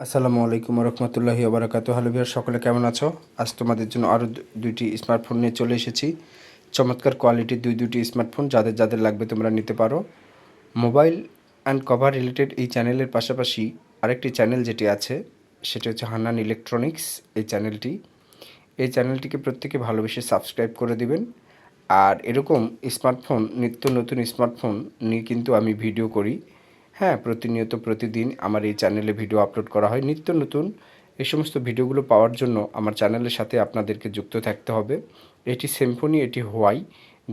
আসসালামু আলাইকুম রহমতুল্লাহি ওবরাকাতু। হ্যালো ভিউয়ার, সকলে কেমন আছো? আজ তোমাদের জন্য আরও দুইটি স্মার্টফোন নিয়ে চলে এসেছি। চমৎকার কোয়ালিটির দুইটি স্মার্টফোন, যাদের যাদের লাগবে তোমরা নিতে পারো। মোবাইল অ্যান্ড কভার রিলেটেড এই চ্যানেলের পাশাপাশি আরেকটি চ্যানেল যেটি আছে সেটি হচ্ছে হান্নান ইলেকট্রনিক্স। এই চ্যানেলটিকে প্রত্যেকে ভালোবেসে সাবস্ক্রাইব করে দিবেন। আর এরকম স্মার্টফোন, নিত্য নতুন স্মার্টফোন নিয়ে কিন্তু আমি ভিডিও করি। হ্যাঁ, প্রতিনিয়ত প্রতিদিন আমার এই চ্যানেলে ভিডিও আপলোড করা হয় নিত্য নতুন। এই সমস্ত ভিডিওগুলো পাওয়ার জন্য আমার চ্যানেলের সাথে আপনাদেরকে যুক্ত থাকতে হবে। এটি সিম্ফনি, এটি হোয়াই,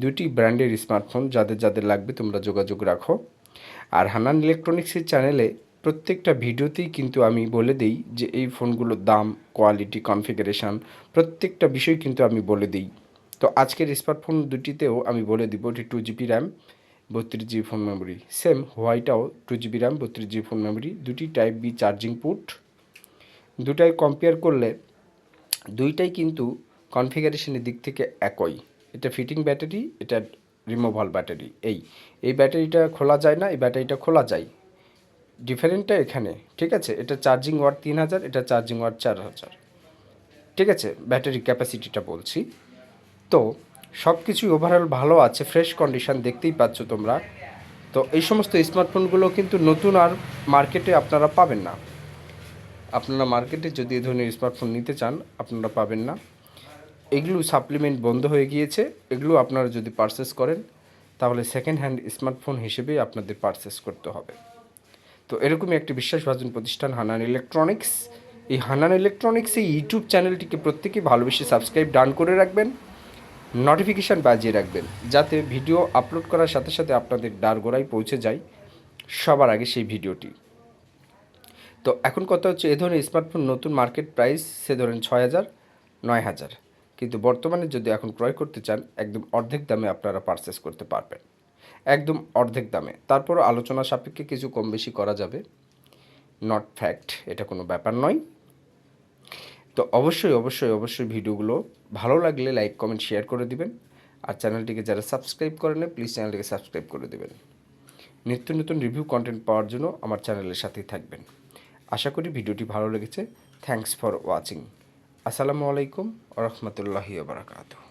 দুটি ব্র্যান্ডের স্মার্টফোন। যাদের যাদের লাগবে তোমরা যোগাযোগ রাখো। আর হান্নান ইলেকট্রনিক্সের চ্যানেলে প্রত্যেকটা ভিডিওতেই কিন্তু আমি বলে দিই যে এই ফোনগুলোর দাম, কোয়ালিটি, কনফিগারেশান প্রত্যেকটা বিষয় কিন্তু আমি বলে দিই। তো আজকের স্মার্টফোন দুটিতেও আমি বলে দিব এটি 2GB RAM, 32GB phone memory. Same হোয়াইটাও 2GB RAM, 32GB phone memory, দুটি টাইপ বি চার্জিং পোর্ট। দুটাই কম্পেয়ার করলে দুইটাই কিন্তু কনফিগারেশনের দিক থেকে একই। এটা ফিটিং ব্যাটারি, এটা রিমুভাল ব্যাটারি। এই ব্যাটারিটা খোলা যায় না, এই ব্যাটারিটা খোলা যায়। ডিফারেন্টটা এখানে, ঠিক আছে? এটা চার্জিং ওয়াট 3000, এটা চার্জিং ওয়াট 4000, ঠিক আছে? ব্যাটারি ক্যাপাসিটিটা বলছি। তো সব কিছুই ওভারঅল ভালো আছে, ফ্রেশ কন্ডিশন দেখতেই পাচ্ছ তোমরা। তো এই সমস্ত স্মার্টফোনগুলো কিন্তু নতুন আর মার্কেটে আপনারা পাবেন না। আপনারা মার্কেটে যদি এই ধরনের স্মার্টফোন নিতে চান আপনারা পাবেন না। এগুলো সাপ্লিমেন্ট বন্ধ হয়ে গিয়েছে। এগুলো আপনারা যদি পারচেস করেন তাহলে সেকেন্ড হ্যান্ড স্মার্টফোন হিসেবেই আপনাদের পারচেস করতে হবে। তো এরকমই একটি বিশ্বাসভাজন প্রতিষ্ঠান হান্নান ইলেকট্রনিক্স। এই হান্নান ইলেকট্রনিক্স এই ইউটিউব চ্যানেলটিকে প্রত্যেকেই ভালোবেসে সাবস্ক্রাইব ডান করে রাখবেন, নোটিফিকেশান বাজিয়ে রাখবেন, যাতে ভিডিও আপলোড করার সাথে সাথে আপনাদের ডারগোড়ায় পৌঁছে যায় সবার আগে সেই ভিডিওটি। তো এখন কথা হচ্ছে, এ ধরনের স্মার্টফোন নতুন মার্কেট প্রাইস সে ধরেন 6000, 9000, কিন্তু বর্তমানে যদি এখন ক্রয় করতে চান একদম অর্ধেক দামে আপনারা পারচেস করতে পারবেন, একদম অর্ধেক দামে। তারপরও আলোচনা সাপেক্ষে কিছু কম বেশি করা যাবে, নট ফ্যাক্ট, এটা কোনো ব্যাপার নয়। তো অবশ্যই অবশ্যই অবশ্যই ভিডিওগুলো ভালো লাগলে লাইক, কমেন্ট, শেয়ার করে দিবেন। আর চ্যানেলটিকে যারা সাবস্ক্রাইব করেন প্লিজ চ্যানেলটিকে সাবস্ক্রাইব করে দেবেন। নিত্য নতুন রিভিউ কন্টেন্ট পাওয়ার জন্য আমার চ্যানেলের সাথেই থাকবেন। আশা করি ভিডিওটি ভালো লেগেছে। Thanks for watching. আসসালামু আলাইকুম ওয়া রাহমাতুল্লাহি ওয়া বারাকাতুহু।